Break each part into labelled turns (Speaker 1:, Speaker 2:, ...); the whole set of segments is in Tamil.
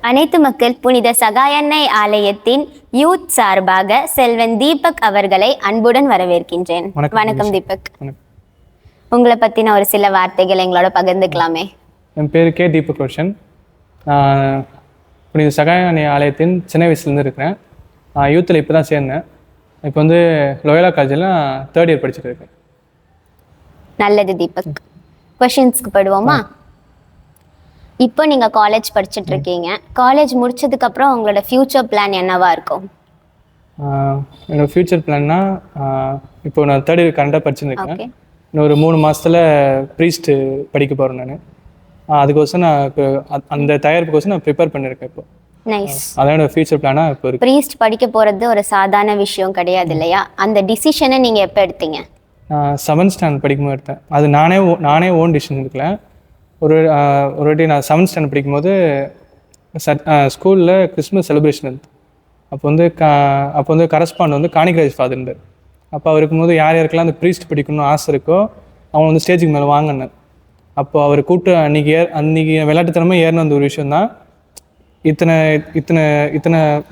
Speaker 1: அனைத்து மக்கள் புனித சகாயன்னை ஆலயத்தின் யூத் சார்பாக செல்வன் தீபக் அவர்களை அன்புடன் வரவேற்கின்றேன். வணக்கம் தீபக். உங்களை பத்தின ஒரு சில வார்த்தைகள் எங்களோட பகிர்ந்துக்கலாமே?
Speaker 2: என் பேர் கே தீபக் ரோஷன். புனித சகாயன்னை ஆலயத்தின் சின்ன வயசுலேருந்து இருக்கிறேன். யூத்தில் இப்போ தான் சேர்ந்தேன். இப்போ வந்து லோயலா காலேஜில் 3rd இயர் படிச்சுட்டு இருக்கேன்.
Speaker 1: நல்லது தீபக். கொஷின்ஸ்க்கு போயிடுவோமா? இப்போ நீங்கள் காலேஜ் படிச்சுட்டு இருக்கீங்க. காலேஜ் முடிச்சதுக்கப்புறம் உங்களோட ஃப்யூச்சர் பிளான் என்னவா இருக்கும்?
Speaker 2: என்னோடய ஃப்யூச்சர் பிளான்னா, இப்போ நான் 3rd இயர் கரெக்டாக படிச்சுருக்கேன். இன்னொரு 3 மாதத்தில் ப்ரீஸ்ட்டு படிக்க போகிறேன். நான் அதுக்கோசம் நான் இப்போ அந்த தயாரிப்புக்கோசம் நான் ப்ரிப்பேர் பண்ணியிருக்கேன். இப்போ
Speaker 1: நைஸ்.
Speaker 2: அதோட ஃப்யூச்சர் பிளானாக இப்போ இருக்கு.
Speaker 1: ப்ரீஸ்ட் படிக்க போகிறது ஒரு சாதாரண விஷயம் கிடையாது இல்லையா? அந்த டிசிஷனை நீங்கள் எப்போ எடுத்தீங்க?
Speaker 2: நான் 7th ஸ்டாண்டர்ட் படிக்கும்போது எடுத்தேன். அது நானே ஓன் டிசிஷன் எடுக்கல. ஒரு வாட்டி நான் 7th ஸ்டாண்டர்ட் படிக்கும்போது ஸ்கூலில் கிறிஸ்மஸ் செலிப்ரேஷன் இருந்தது. அப்போ வந்து கரஸ்பாண்ட் வந்து காணிக்கராஜ் ஃபாதர் இருந்தார். அப்போ அவர் இருக்கும்போது யாருக்கெல்லாம் அந்த ப்ரீஸ்ட் படிக்கணும்னு ஆசை இருக்கோ அவங்க வந்து ஸ்டேஜுக்கு மேலே வாங்கினேன். அப்போ அவர் கூப்பிட்டு அன்றைக்கி விளையாட்டுத்தனமாக ஏறின அந்த ஒரு விஷயம் தான் இத்தனை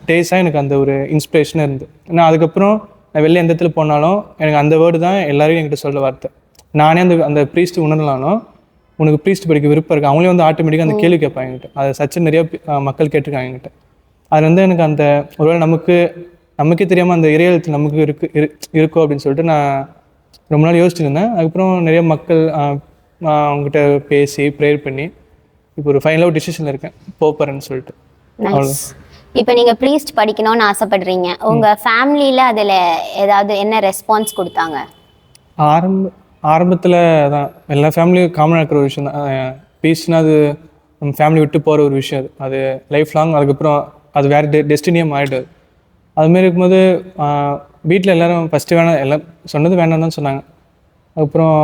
Speaker 2: டேஸாக எனக்கு அந்த ஒரு இன்ஸ்பிரேஷனாக இருந்து. ஏன்னா அதுக்கப்புறம் நான் வெளில எந்த இடத்துல போனாலும் எனக்கு அந்த வேர்டு தான் எல்லோரையும் என்கிட்ட சொல்ல வார்த்தை. நானே அந்த ப்ரீஸ்ட்டு உணரலானோ உனக்கு ப்ரீஸ்ட் படிக்க விருப்பம் இருக்குது, அவங்களே வந்து ஆட்டோமேட்டிக்காக அந்த கேள்வி கேட்பாங்க என்கிட்ட. அதை சச்சு நிறைய மக்கள் கேட்டிருக்காங்க என்கிட்ட. அது வந்து எனக்கு அந்த ஒருவேளை நமக்கே தெரியாமல் அந்த இறையெழுத்து நமக்கு இருக்கோ அப்படின்னு சொல்லிட்டு நான் ரொம்ப நாள் யோசிச்சுட்டு இருந்தேன். அதுக்கப்புறம் நிறைய மக்கள் அவங்ககிட்ட பேசி ப்ரேயர் பண்ணி இப்போ ஒரு ஃபைனலாக டிசிஷனில் இருக்கேன், போகிறேன்னு சொல்லிட்டு.
Speaker 1: இப்போ நீங்கள் ப்ரீஸ்ட் படிக்கணும்னு ஆசைப்படுறீங்க. உங்கள் ஃபேமிலியில் அதில் ஏதாவது என்ன ரெஸ்பான்ஸ் கொடுத்தாங்க?
Speaker 2: ஆரம்பத்தில் தான் எல்லா ஃபேமிலியும் காமனாக இருக்கிற ஒரு விஷயம் தான். ப்ரீஸ்ட்னா அது நம்ம ஃபேமிலி விட்டு போகிற ஒரு விஷயம். அது லைஃப் லாங். அதுக்கப்புறம் அது வேறு டெஸ்டினியாக மாறிடுது. அதுமாரி இருக்கும்போது வீட்டில் எல்லோரும் ஃபஸ்ட்டு எல்லாம் சொன்னது வேணாம் தான் சொன்னாங்க. அதுக்கப்புறம்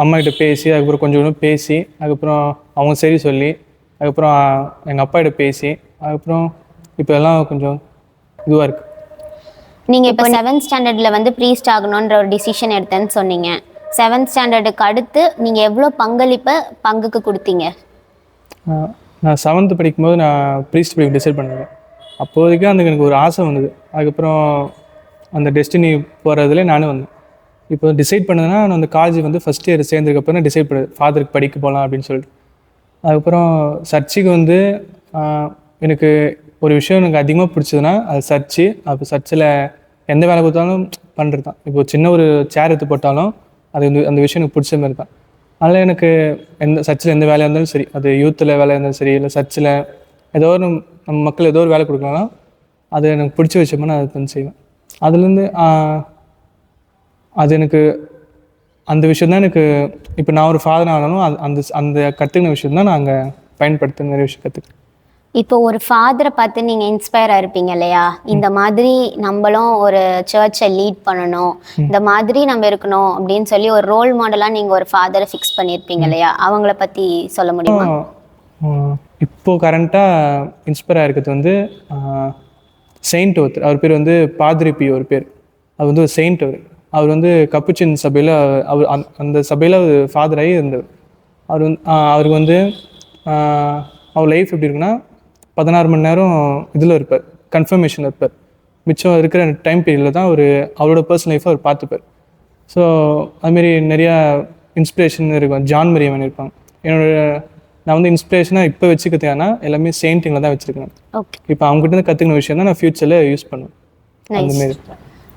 Speaker 2: அம்மாக்கிட்ட பேசி அதுக்கப்புறம் கொஞ்சம் பேசி அதுக்கப்புறம் அவங்க சரி சொல்லி அதுக்கப்புறம் எங்கள் அப்பாக்கிட்ட பேசி அதுக்கப்புறம் இப்போ எல்லாம் கொஞ்சம் இதுவாக இருக்குது.
Speaker 1: நீங்கள் இப்போ 7th ஸ்டாண்டர்டில் வந்து ப்ரீஸ்ட் ஆகணுன்ற ஒரு டிசிஷன் எடுத்தேன்னு சொன்னீங்க. 7th ஸ்டாண்டர்டுக்கு அடுத்து நீங்கள் எவ்வளோ பங்குக்கு கொடுத்தீங்க?
Speaker 2: நான் 7th படிக்கும்போது நான் ப்ரீஸ்ட் படிக்க டிசைட் பண்ணேன். அப்போதைக்கு எனக்கு ஒரு ஆசை வந்தது. அதுக்கப்புறம் அந்த டெஸ்டினி போகிறதுல நானும் வந்தேன். இப்போ டிசைட் பண்ணதுன்னா நான் அந்த காலேஜ் வந்து ஃபஸ்ட் இயர் சேர்ந்ததுக்கப்புறம் டிசைட் பண்ணது ஃபாதருக்கு படிக்க போகலாம் அப்படின்னு சொல்லிட்டு. அதுக்கப்புறம் சர்ச்சுக்கு வந்து எனக்கு ஒரு விஷயம் எனக்கு அதிகமாக பிடிச்சதுன்னா அது சர்ச்சு. அப்போ சர்ச்சில் எந்த வேலை கொடுத்தாலும் பண்ணுறது தான். இப்போ சின்ன ஒரு சேர் எடுத்து போட்டாலும் அது அந்த விஷயம் எனக்கு பிடிச்ச மாதிரி தான். அதனால் எனக்கு சர்ச்சில் எந்த வேலையாக இருந்தாலும் சரி, அது யூத்தில் வேலையாக இருந்தாலும் சரி, இல்லை சர்ச்சில் ஏதோ ஒரு நம்ம மக்கள் ஏதோ ஒரு வேலை கொடுக்கலாம், அது எனக்கு பிடிச்ச விஷயமா நான் அதை பண்ணி செய்வேன். அதுலேருந்து அது எனக்கு அந்த விஷயம் தான் எனக்கு இப்போ நான் ஒரு ஃபாதர் ஆனாலும் அந்த கற்றுக்கின விஷயம் தான் நான் அங்கே பயன்படுத்த நிறைய விஷயம் கற்றுக்கிட்டேன்.
Speaker 1: இப்போ ஒரு ஃபாதரை பார்த்து நீங்கள் இன்ஸ்பயர் ஆகிருப்பீங்க இல்லையா? இந்த மாதிரி நம்மளும் ஒரு சர்ச்சை லீட் பண்ணணும், இந்த மாதிரி நம்ம இருக்கணும் அப்படின்னு சொல்லி ஒரு ரோல் மாடலாக நீங்கள் ஒரு ஃபாதரை ஃபிக்ஸ் பண்ணியிருப்பீங்க இல்லையா? அவங்கள பற்றி சொல்ல முடியுமா?
Speaker 2: இப்போது கரண்ட்டாக இன்ஸ்பயர் ஆகிருக்கிறது வந்து செயின்ட் ஒருத்தர். அவர் பேர் வந்து பாதிரி பி. ஒரு பேர். அது வந்து ஒரு செயின்ட். அவர் வந்து கப்புச்சின் சபையில் அந்த சபையில் ஃபாதராகி இருந்தவர். அவருக்கு வந்து அவர் லைஃப் எப்படி இருக்குன்னா 16 மணி நேரம் இதில் இருப்பார், கன்ஃபர்மேஷனில் இருப்பார். மிச்சம் இருக்கிற டைம் பீரியடில் தான் அவரோட பர்சனல் லைஃப்பை அவர் பார்த்துப்பார். ஸோ அதுமாரி நிறையா இன்ஸ்பிரேஷன் இருக்கும். ஜான் மரியவன் இருப்பாங்க. நான் வந்து இன்ஸ்பிரேஷனாக இப்போ வச்சுக்கிறதுனா எல்லாமே செயின்ட்டிங்கில் தான் வச்சுருக்கேன். இப்போ அவங்ககிட்ட கற்றுக்கின விஷயம் தான் நான் ஃப்யூச்சரில் யூஸ் பண்ணுவேன். அந்தமாரி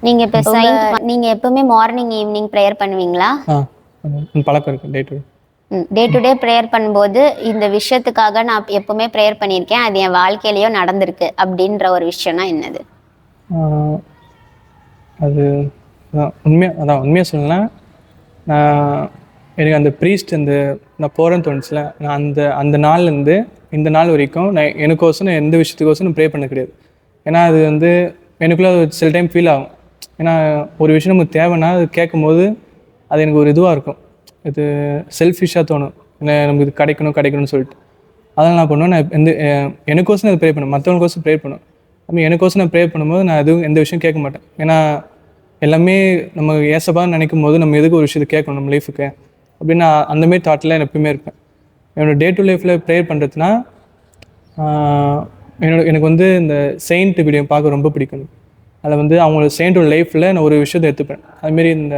Speaker 1: நீங்கள் இப்போ நீங்கள் எப்போவுமே மார்னிங் ஈவினிங் ப்ரேயர் பண்ணுவீங்களா?
Speaker 2: பழக்கம் இருக்குது.
Speaker 1: டே டு டே ப்ரேயர் பண்ணும்போது இந்த விஷயத்துக்காக நான் எப்போவுமே ப்ரேயர் பண்ணியிருக்கேன், அது என் வாழ்க்கையிலையும் நடந்திருக்கு அப்படின்ற ஒரு விஷயம்னா என்னது?
Speaker 2: அது உண்மையாக சொல்லலாம். எனக்கு அந்த ப்ரீஸ்ட் நான் போகிறேன்னு தோணுச்சுல, நான் அந்த நாள்லேருந்து இந்த நாள் வரைக்கும் நான் எனக்கோசம் எந்த விஷயத்துக்கோசம் ப்ரே பண்ண கிடையாது. ஏன்னா அது வந்து எனக்குள்ளே சில டைம் ஃபீல் ஆகும். ஏன்னா ஒரு விஷயம் நமக்கு தேவைன்னா அது கேட்கும்போது அது எனக்கு ஒரு இதுவாக இருக்கும். இது செல்ஃபிஷாக தோணும், இல்லை நமக்கு இது கிடைக்கணும்னு சொல்லிட்டு. அதனால் நான் பண்ணுவேன், நான் எனக்கோசம் அதை ப்ரே பண்ணுவேன், மற்றவங்களுக்கோசம் ப்ரே பண்ணுவேன். எனக்கோசம் நான் ப்ரே பண்ணும்போது நான் எந்த விஷயம் கேட்க மாட்டேன். ஏன்னா எல்லாமே நம்ம ஏசப்பான்னு நினைக்கும் போது நம்ம எதுக்கு ஒரு விஷயத்தை கேட்கணும் நம்ம லைஃபுக்கு அப்படின்னு நான் அந்தமாரி தாட்டில் நான் எப்பவுமே இருப்பேன். என்னோடய டே டு லைஃப்பில் ப்ரேயர் பண்ணுறதுனா எனக்கு வந்து இந்த செயின்ட் வீடியோ பார்க்க ரொம்ப பிடிக்கும். அதில் வந்து அவங்களோட செயின்டோட லைஃப்பில் நான் ஒரு விஷயத்தை எடுத்துப்பேன். அதுமாரி இந்த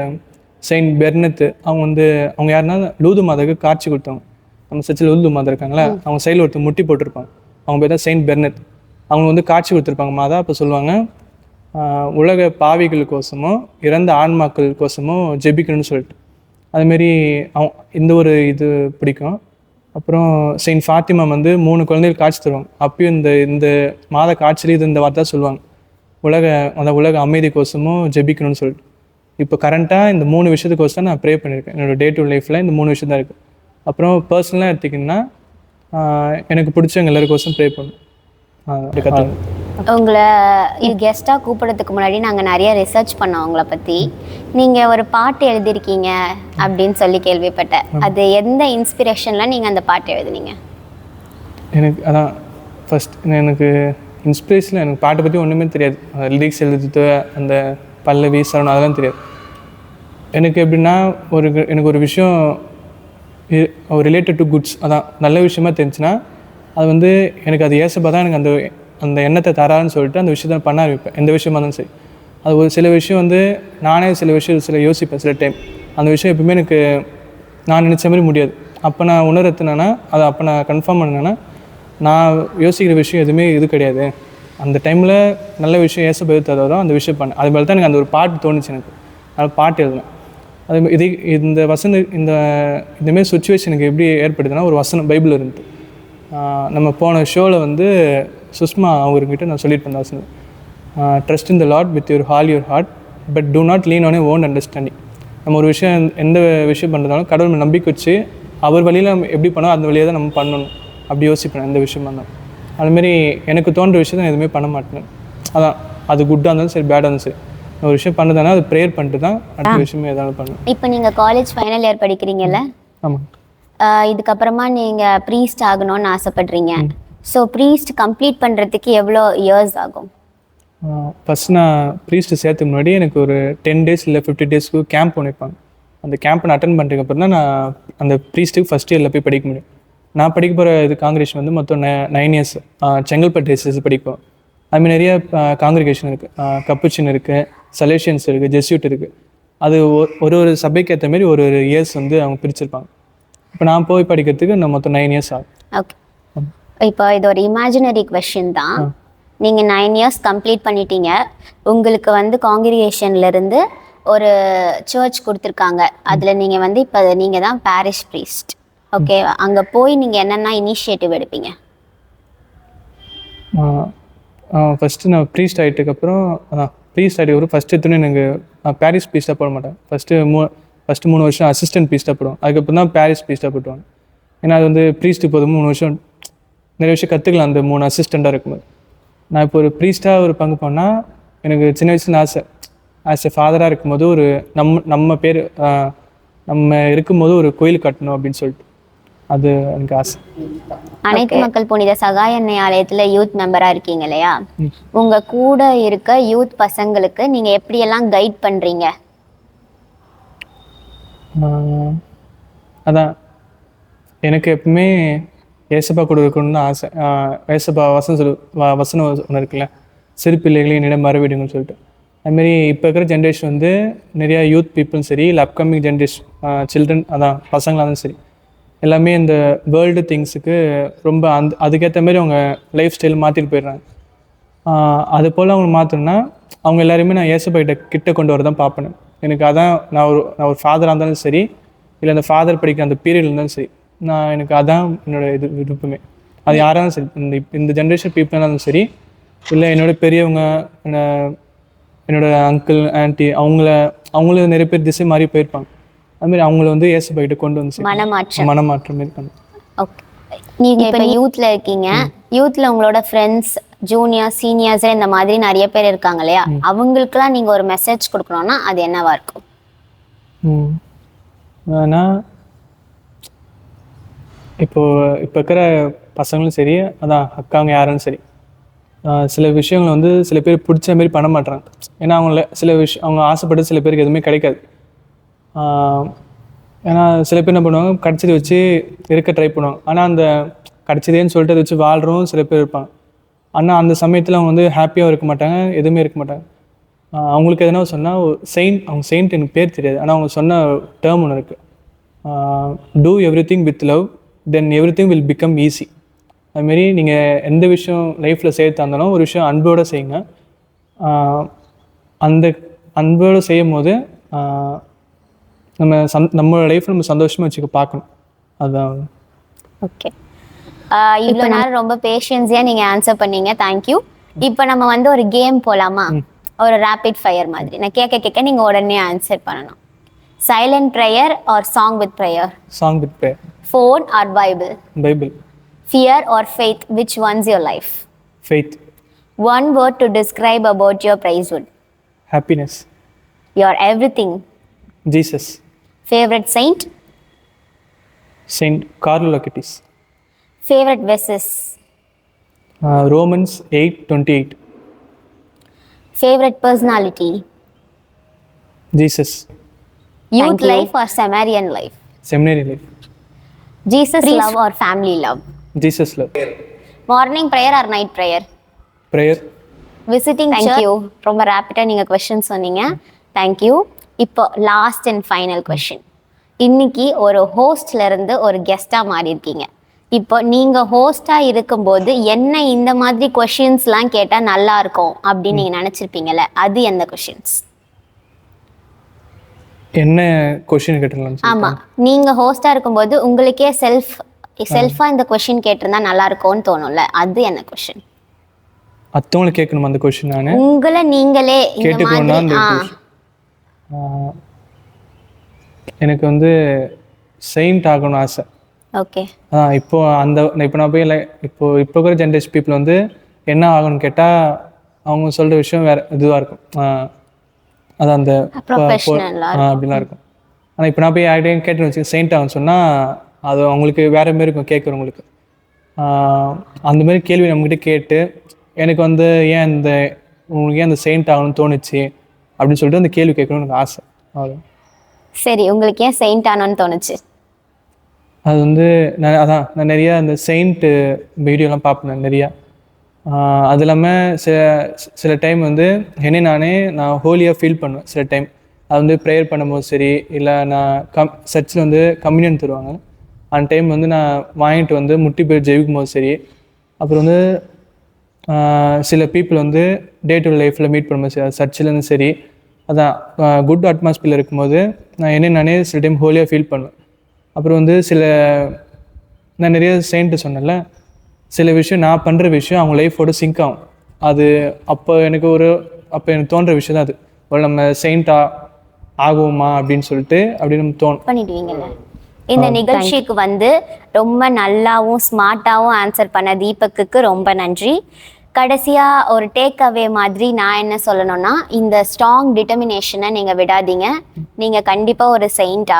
Speaker 2: செயின்ட் பெர்னத்து அவங்க யாருன்னா லூது மாதாவுக்கு காட்சி கொடுத்தவங்க. நம்ம சர்ச்சில் லூது மாதா இருக்காங்களா, அவங்க சைடில் ஒருத்தர் முட்டி போட்டிருப்பாங்க. அவங்க பேர் தான் செயின்ட் பெர்னத். அவங்க வந்து காட்சி கொடுத்துருப்பாங்க மாதா. அப்போ சொல்லுவாங்க, உலக பாவிகளுக்கோசமும் இறந்த ஆன்மாக்களுக்கோசமும் ஜெபிக்கணும்னு சொல்லிட்டு. அதுமாரி இந்த ஒரு இது பிடிக்கும். அப்புறம் செயின்ட் ஃபாத்திமா வந்து 3 குழந்தைகள் காட்சி தருவாங்க. அப்பயும் இந்த மாத காட்சியில் இந்த வார்த்தை சொல்லுவாங்க, உலக அமைதிக்கோசமும் ஜெபிக்கணும்னு சொல்லிட்டு. இப்போ கரண்ட்டாக இந்த 3 விஷயத்துக்கோசம் நான் ப்ரே பண்ணியிருக்கேன். என்னோடய டே டு லைஃப்பில் இந்த 3 விஷயம் தான் இருக்குது. அப்புறம் பர்சனலாக எடுத்திங்கன்னா எனக்கு பிடிச்சவங்க எல்லாருக்கோசம் ப்ரே பண்ணும். அப்படி கற்றுக்கணும்.
Speaker 1: உங்களை கெஸ்ட்டாக கூப்பிட்றதுக்கு முன்னாடி நாங்கள் நிறைய ரிசர்ச் பண்ணோம் உங்களை பற்றி. நீங்கள் ஒரு பாட்டு எழுதியிருக்கீங்க அப்படின்னு சொல்லி கேள்விப்பட்டேன். அது எந்த இன்ஸ்பிரேஷனில் நீங்கள் அந்த பாட்டு எழுதுனீங்க?
Speaker 2: எனக்கு அதான் ஃபஸ்ட் எனக்கு இன்ஸ்பிரேஷனில் எனக்கு பாட்டை பற்றி ஒன்றுமே தெரியாது. லிரிக்ஸ் எழுதுறது, அந்த பல்லவி சரணம் அதெல்லாம் தெரியாது. எனக்கு எப்படின்னா எனக்கு ஒரு விஷயம் ரிலேட்டட் டு குட்ஸ், அதான் நல்ல விஷயமா தெரிஞ்சுன்னா அது வந்து எனக்கு அது ஏசப்பா தான் எனக்கு அந்த எண்ணத்தை தரான்னு சொல்லிட்டு அந்த விஷயத்த பண்ண ஆரம்பிப்பேன். எந்த விஷயமா இருந்தாலும் சரி. அது ஒரு சில விஷயம் வந்து நானே சில யோசிப்பேன் சில டைம். அந்த விஷயம் எப்பவுமே எனக்கு நான் நினச்ச மாதிரி முடியாது. அப்போ நான் உணர்த்துனேன்னா அப்போ நான் கன்ஃபார்ம் பண்ணேன்னா நான் யோசிக்கிற விஷயம் எதுவுமே இது கிடையாது. அந்த டைமில் நல்ல விஷயம் ஏசப்பா தரதோ அந்த விஷயம் பண்ணேன். அது மாதிரி தான் எனக்கு அந்த ஒரு பாட்டு தோணுச்சு. எனக்கு அது பாட்டு எழுதுனேன். அது இந்தமாரி சுச்சுவேஷன் எனக்கு எப்படி ஏற்படுதுன்னா, ஒரு வசனம் பைபிள் இருந்துட்டு நம்ம போன ஷோவில் வந்து சுஷ்மா அவர்கிட்ட நான் சொல்லிட்டு இருந்தேன் வசனம், trust in the Lord with your heart but do not lean on your own understanding. நம்ம ஒரு விஷயம் எந்த விஷயம் பண்ணுறதாலும் கடவுள் நம்பிக்கை வச்சு அவர் வழியில் நம்ம எப்படி பண்ணோம் அந்த வழியை தான் நம்ம பண்ணணும். அப்படி யோசிப்பேன் எந்த விஷயமா இருந்தாலும். அதுமாரி எனக்கு தோன்ற விஷயத்தை நான் எதுவுமே பண்ண மாட்டேன். அதான் அது குட்டாக இருந்தாலும் சரி பேடாக இருந்தாலும் சரி, ஒரு விஷயம் பண்ணுறதுனா அது ப்ரேயர் பண்ணிட்டு தான் அடுத்த விஷயமே எதாவது பண்ணுவேன்.
Speaker 1: இப்போ நீங்கள் காலேஜ் ஃபைனல் இயர் படிக்கிறீங்கல்ல?
Speaker 2: ஆமாம்.
Speaker 1: இதுக்கப்புறமா நீங்கள் ப்ரீஸ்ட் ஆகணும்னு ஆசைப்படுறீங்க. ஸோ ப்ரீஸ்ட் கம்ப்ளீட் பண்ணுறதுக்கு எவ்வளோ இயர்ஸ் ஆகும்?
Speaker 2: ஃபஸ்ட் நான் ப்ரீஸ்ட்டு சேர்த்துக்கு முன்னாடி எனக்கு ஒரு 10 days இல்லை 50 daysக்கு கேம்ப் ஒன்று வைப்பாங்க. அந்த கேம்ப்பை நான் அட்டன் பண்ணுறதுக்கு தான் நான் அந்த ப்ரீஸ்ட்டுக்கு ஃபஸ்ட் இயரில் போய் படிக்க முடியும். நான் படிக்க போகிற காங்கிரேஷன் வந்து மொத்தம் 9 years. செங்கல்பட்டு எஸ்எஸ் படிப்போம். அதுமாதிரி நிறைய காங்கிரிகேஷன் இருக்குது. கப்புச்சின் இருக்குது, சலேஷியன்ஸ் இருக்குது, ஜெஸ்யூட் இருக்குது. அது ஒரு சபைக்கு ஏற்ற மாரி ஒரு இயர்ஸ் வந்து அவங்க பிரிச்சிருப்பாங்க. இப்போ நான் போய் படிக்கிறதுக்கு நான் மொத்தம் 9 years ஆகும்.
Speaker 1: ஓகே. இப்போ இது ஒரு இமேஜினரி கொஸ்டின் தான். நீங்கள் 9 years கம்ப்ளீட் பண்ணிட்டீங்க. உங்களுக்கு வந்து காங்கிரிகேஷன்லேருந்து ஒரு சர்ச் கொடுத்துருக்காங்க. அதில் நீங்கள் வந்து இப்போ நீங்கள் தான் பாரிஷ் ப்ரீஸ்ட். ஓகே, அங்கே போய் நீங்கள் என்னென்ன இனிஷியேட்டிவ் எடுப்பீங்க?
Speaker 2: ஃபஸ்ட்டு நான் ப்ரீஸ்ட் ஆகிட்டதுக்கப்புறம் ப்ரீஸ்ட் ஆகிட்டு ஃபஸ்ட்டு எடுத்துன்னு எனக்கு பாரிஸ் ப்ரீஸ்ட்டாக போட மாட்டேன். ஃபஸ்ட்டு 3 வருஷம் அசிஸ்டன்ட் ப்ரீஸ்ட்டாக போடுவோம். அதுக்கப்புறம் தான் பாரிஸ் ப்ரீஸ்ட்டாக போட்டுவாங்க. ஏன்னா அது வந்து ப்ரீஸ்ட்டு போதும் 3 வருஷம் நிறைய விஷயம் கற்றுக்கலாம் அந்த 3 அசிஸ்டண்ட்டாக இருக்கும்போது. நான் இப்போ ஒரு ப்ரீஸ்ட்டாக ஒரு பங்கு போனால் எனக்கு சின்ன வயசுல ஆசை, ஆஸ் எ ஃபாதராக இருக்கும்போது ஒரு நம்ம பேர் நம்ம இருக்கும்போது ஒரு கோயில் கட்டணும் அப்படின்னு சொல்லிட்டு அது எனக்கு ஆசை.
Speaker 1: அனைத்து மக்கள் புனித சகாய அன்னை ஆலயத்தில் யூத் மெம்பராக இருக்கீங்க இல்லையா? உங்கள் கூட இருக்க யூத் பசங்களுக்கு நீங்கள் எப்படியெல்லாம் கைட் பண்ணுறீங்க?
Speaker 2: அதான் எனக்கு எப்பவுமே ஏசப்பா கூட இருக்கணும்னு தான் ஆசை. ஏசப்பா வசனம் ஒன்று இருக்குல்ல, சிறு பிள்ளைகளையும் என்னிடம் மறவிடுங்கன்னு சொல்லிட்டு. அதுமாரி இப்போ இருக்கிற ஜென்ரேஷன் வந்து நிறையா யூத் பீப்புளும் சரி, இல்லை அப்கமிங் ஜென்ரேஷன் சில்ட்ரன், அதான் பசங்களாலும் சரி, எல்லாமே இந்த வேர்ல்டு திங்ஸுக்கு ரொம்ப அதுக்கேற்ற மாதிரி அவங்க லைஃப் ஸ்டைல் மாற்றிட்டு போயிடுறாங்க. அது போல் அவங்க மாற்றணுன்னா அவங்க எல்லாருமே நான் ஏசப்பா கிட்ட கொண்டு வரதான் பார்ப்பேன். எனக்கு அதான் நான் ஒரு ஃபாதராக இருந்தாலும் சரி, இல்லை அந்த ஃபாதர் படிக்கிற அந்த பீரியட் இருந்தாலும் சரி, எனக்கு அதான் என்னோட விருப்பமே. அது யாராலும் சரி, இந்த ஜென்ரேஷன் பீப்புளாலும் சரி, இல்லை என்னோட பெரியவங்க, என்னோட அங்கிள் ஆன்ட்டி, அவங்களும் நிறைய பேர் திசை மாறி போயிருப்பாங்க. அதுமாதிரி அவங்கள வந்து ஏசப்பா கிட்ட கொண்டு வந்து மனமாற்றம் மாரி பண்ணணும்.
Speaker 1: ஓகே, நீங்கள் இப்போ யூத்தில் இருக்கீங்க. யூத்தில் உங்களோட ஃப்ரெண்ட்ஸ், ஜூனியர், சீனியர்ஸ் இந்த மாதிரி நிறைய பேர் இருக்காங்க இல்லையா? அவங்களுக்குலாம் நீங்கள் ஒரு மெசேஜ் கொடுக்கணும்னா அது என்னவா இருக்கும்?
Speaker 2: ஆனால் இப்போ இருக்கிற பசங்களும் சரி, அதான் அக்காங்க யாரும் சரி, சில விஷயங்களை வந்து சில பேர் பிடிச்ச மாதிரி பண்ண மாட்டாங்க. ஏன்னா சில விஷயம் அவங்க ஆசைப்பட்டு சில பேருக்கு எதுவுமே கிடைக்காது. ஏன்னா சில பேர் என்ன பண்ணுவாங்க, கிடச்சதை வச்சு இருக்க ட்ரை பண்ணுவாங்க. ஆனால் அந்த கிடச்சதேன்னு சொல்லிட்டு அதை வச்சு வாழ்கிறோம் சில பேர் இருப்பாங்க. ஆனால் அந்த சமயத்தில் அவங்க வந்து ஹாப்பியாக இருக்க மாட்டாங்க, எதுவுமே இருக்க மாட்டாங்க. அவங்களுக்கு எதனா சொன்னால் அவங்க செயின்ட் எனக்கு பேர் தெரியாது, ஆனால் அவங்க சொன்ன டேர்ம் ஒன்று இருக்குது, do everything with love then everything will become easy. அதுமாரி நீங்கள் எந்த விஷயம் லைஃப்பில் சேர்த்து இருந்தாலும் ஒரு விஷயம் அன்போடு செய்யுங்க. அந்த அன்போடு செய்யும் போது நம்மளோட லைஃப் நம்ம சந்தோஷமாக வச்சுக்க பார்க்கணும். அதுதான்.
Speaker 1: ஓகே, இவ்வளோ நேரம் ரொம்ப பேஷன்ஸியாக நீங்கள் ஆன்சர் பண்ணீங்க, தேங்க்யூ. இப்போ நம்ம வந்து ஒரு கேம் போகலாமா? ஒரு ரேபிட் ஃபயர் மாதிரி. நான் கேட்க நீங்கள் உடனே ஆன்சர் பண்ணணும். Silent prayer or song with prayer?
Speaker 2: Song with prayer.
Speaker 1: Phone or Bible?
Speaker 2: Bible.
Speaker 1: Fear or faith, which ones your life?
Speaker 2: Faith.
Speaker 1: One word to describe about your priesthood?
Speaker 2: Happiness.
Speaker 1: Your everything?
Speaker 2: Jesus.
Speaker 1: Favorite saint?
Speaker 2: Saint Carlo Acutis.
Speaker 1: Favorite verses?
Speaker 2: Romans 8:28.
Speaker 1: Favorite personality?
Speaker 2: Jesus.
Speaker 1: Youth life or Samarian life?
Speaker 2: Seminary life.
Speaker 1: Jesus love or family love?
Speaker 2: Jesus love.
Speaker 1: Morning prayer or night prayer?
Speaker 2: Prayer.
Speaker 1: Visiting church? Thank you. ரொம்ப ரேப்பிடாக நீங்கள் கொஸ்டின் சொன்னீங்க, தேங்க்யூ. இப்போ லாஸ்ட் அண்ட் ஃபைனல் கொஸ்டின். இன்னைக்கு ஒரு ஹோஸ்ட்லேருந்து ஒரு கெஸ்ட்டாக மாறி இருக்கீங்க. இப்போ நீங்கள் ஹோஸ்டாக இருக்கும்போது என்ன இந்த மாதிரி கொஷின்ஸ்லாம் கேட்டால் நல்லா இருக்கும் அப்படின்னு நீங்கள் நினச்சிருப்பீங்கல்ல, அது எந்த கொஷின்ஸ்?
Speaker 2: என்ன கொஷின் கேட்டலாம்?
Speaker 1: ஆமாம், நீங்கள் ஹோஸ்டாக இருக்கும்போது உங்களுக்கே செல்ஃபாக இந்த கொஷின் கேட்டிருந்தா நல்லா இருக்கும்னு தோணும்ல, அது என்ன கொஷின்?
Speaker 2: அத்தவங்களை கேட்கணும் அந்த கொஷின். நான்
Speaker 1: உங்களை நீங்களே இந்த மாதிரி
Speaker 2: எனக்கு வந்து செயின்ட் ஆகணும்னு ஆசை.
Speaker 1: ஓகே.
Speaker 2: இப்போ நான் போய் இப்போ இருக்கிற ஜென்ரேஷன் பீப்புள் வந்து என்ன ஆகணும்னு கேட்டால் அவங்க சொல்கிற விஷயம் வேறு இதுவாக இருக்கும். அது அந்த அப்படிலாம் இருக்கும். ஆனால் இப்போ நான் போய் யார்கிட்டையும் கேட்டுன்னு வச்சு செயின்ட் ஆகணும்னு சொன்னால் அது அவங்களுக்கு வேறு மாரி இருக்கும் கேட்குறவங்களுக்கு. அந்த மாதிரி கேள்வி நம்மகிட்ட கேட்டு எனக்கு வந்து உங்களுக்கு ஏன் அந்த செயின்ட் ஆகணும்னு தோணுச்சு அப்படின்னு சொல்லிட்டு அந்த கேள்வி கேட்கணும்னு எனக்கு ஆசை. அவ்வளோ. சரி, உங்களுக்கு ஏன் செயின்ட் ஆகணும்னு தோணுச்சு? அது வந்து நான் நிறையா அந்த செயின்ட்டு வீடியோலாம் பார்ப்பேன் நிறையா. அது இல்லாமல் சில டைம் வந்து நான் ஹோலியாக ஃபீல் பண்ணுவேன் சில டைம். அது வந்து ப்ரேயர் பண்ணும்போது சரி, இல்லை நான் சர்ச்சில் வந்து கம்யூனியன் தருவாங்க, அந்த டைம் வந்து நான் வாங்கிட்டு வந்து முட்டி போய் ஜெயிக்கும் போது சரி, அப்புறம் வந்து சில பீப்புள் வந்து டே டு லைஃப்பில் மீட் பண்ணும்போது சரி, சர்ச்சிலேருந்து சரி, குட் அட்மாஸ்பியரில் இருக்கும்போது நான் சில டைம் ஹோலியாக ஃபீல் பண்ணுவேன். அப்புறம் வந்து நான் நிறைய செயின்ட்டு சொன்னேன்ல, சில விஷயம் நான் பண்ணுற விஷயம் அவங்க லைஃபோட சிங்க் ஆகும். அது அப்போ எனக்கு தோன்ற விஷயம் தான் அது. ஒரு நம்ம செயின்ட்டாக ஆகுவோமா அப்படின்னு சொல்லிட்டு அப்படி நம்ம பண்ணிடுவீங்கல்ல. இந்த நிகழ்ச்சிக்கு வந்து ரொம்ப நல்லாவும் ஸ்மார்ட்டாகவும் ஆன்சர் பண்ண தீபக்குக்கு ரொம்ப நன்றி. கடைசியாக ஒரு டேக் அவே மாதிரி நான் என்ன சொல்லணும்னா, இந்த ஸ்ட்ராங் டிட்டர்மினேஷனை நீங்கள் விடாதீங்க. நீங்கள் கண்டிப்பாக ஒரு செயின்ட்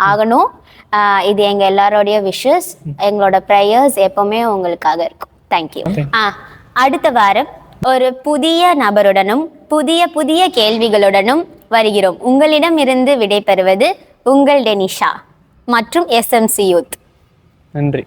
Speaker 2: ஆகணும். இது எங்கள் எல்லாரோடைய விஷஸ், எங்களோட ப்ரேயர்ஸ் எப்போவுமே உங்களுக்காக இருக்கும். தேங்க்யூ. அடுத்த வாரம் ஒரு புதிய நபருடனும் புதிய கேள்விகளுடனும் வருகிறோம். உங்களிடம் இருந்து விடைபெறுவது உங்கள் டெனிஷா மற்றும் SMC யூத். நன்றி.